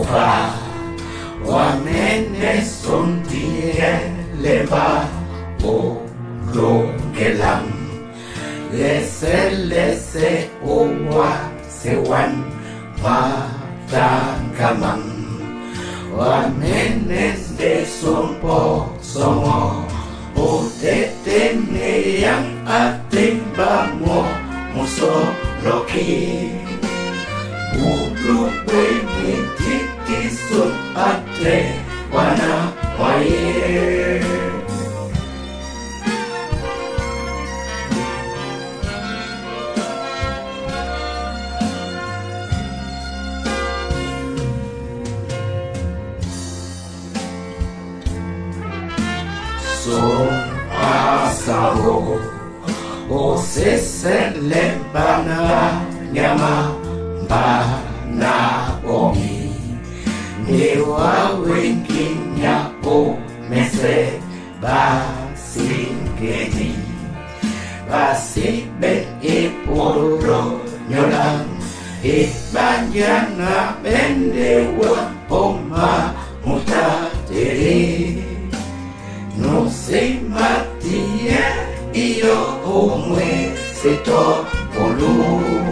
ova wamene sondie leva o longelam lese owa sewan patangamam wamene de sompo somo o tetene yang atimbamo muso loki ulu wengi tikisun ate wana waye so asaro o se lebana nyama bana omi newa wengi nyako mese basingeni basi ben iporo nyolang ibanyana bendewa oma mutateri no se matia io omwe seto polu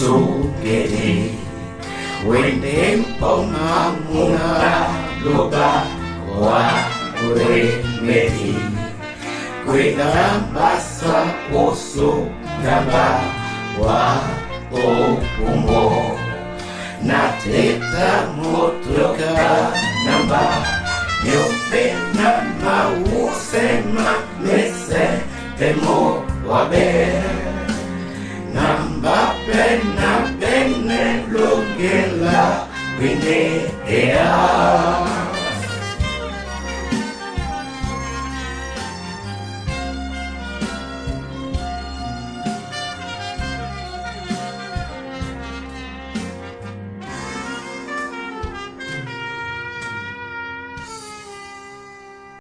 sugere wende poma muna loba wa uremedi kwenda basa oso naba wa opumbo na teta motoka namba nyope na mausema mese temo wabe namba pena bene logela quindi